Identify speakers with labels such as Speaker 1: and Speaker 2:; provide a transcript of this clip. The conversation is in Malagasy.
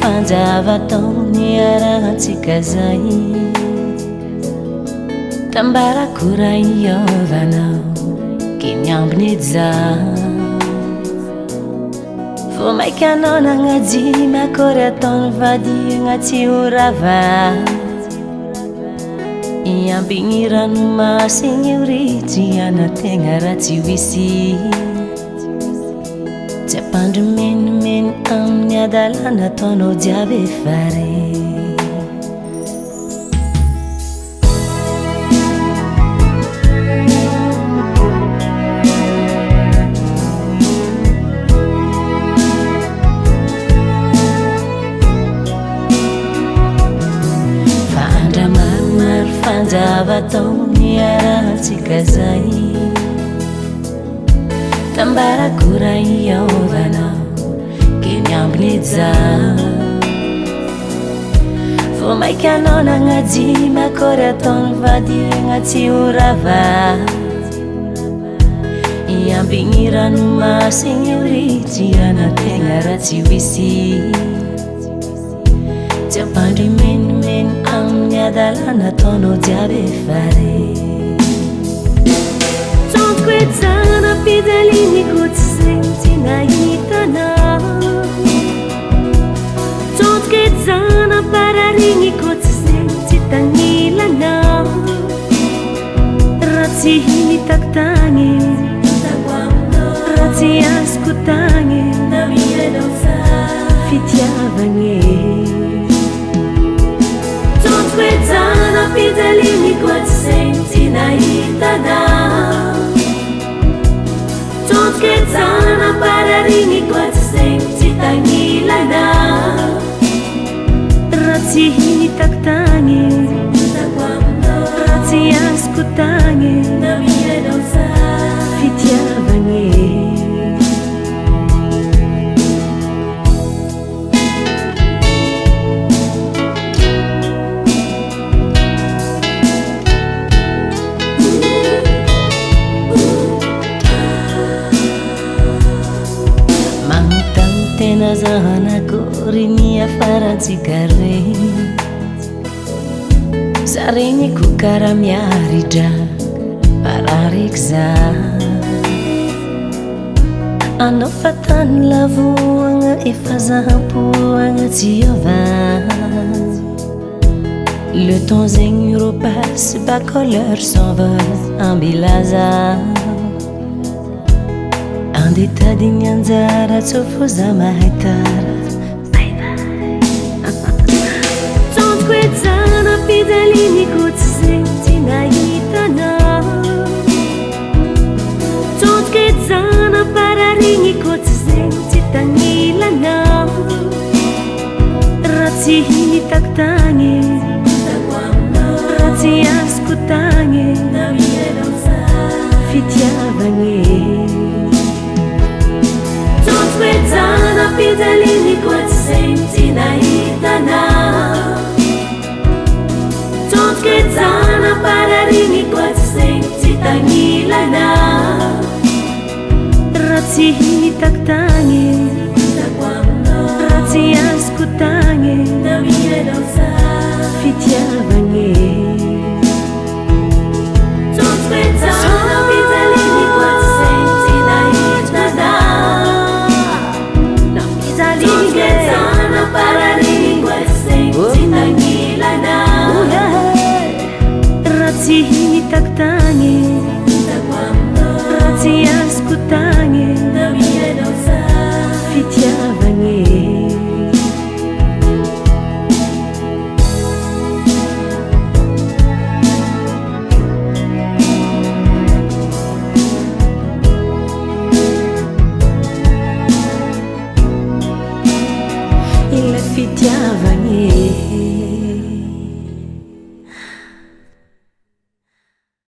Speaker 1: fanjava taony arahantsika zay tambarakora iovanao ke miambiny edy za vo maiky anao nagnaji makory ataony vady agnaty orava iambigny ranomasigny ority anategna raha tsy hoisy tsy apandry menimeny amin'ny adalana ataonao jiaby efare fanjava taony arahantsika zay tambarakora iovanao ke miambiny edy za vo maiky anao nagnaji makory ataony vady agnaty orava iambigny ranomasigny ority anategna raha tsy hoisy tsy apandry menimeny amin'ny adalana ataonao jiaby efare tsôntiko edy zana mpidaliniko tsy zegny tsy nahitanao tsôntiko edy zana pararigniko tsy zegny tsy tagnilanao raha tsy hitako tagny raha tsy azoko tagny fitiavagny Zana pidaliniko tsy zegny tsy nahitanao tsôntiko edy zana pararigniko tsy zegny tsy tagnilanao raha tsy hitako tagny raha tsy azoko tagny fitiavagny tena zahanakory niafarantsika regny za regniko karaha miaridra parareky za anao fatany lavoagna efa zaham-poagna tsy iova le temps zegny repasse bako l'heure s'envole ambilaza anditadiny anjara tsofo za mahitara tsôntiko edy zana mpidaliniko tsy zegny tsy nahitanao tsôntiko edy zana pararigniko tsy zegny tsy tagnilanao raha tsy hitako tagny raha tsy azoko tagny fitiavagny zana pidaliniko tsy zegny tsy nahitanao tsôntiko edy zana pararigniko tsy zegny tsy tagnilanao raha tsy hitako tagny raha tsy azoko tagny fitiavagny tsôntiko edy zana pidaliniko tsy zegny tsy nahitanao tsy hitako tagny raha tsy azoko tagny fitiavagny il fitiavagny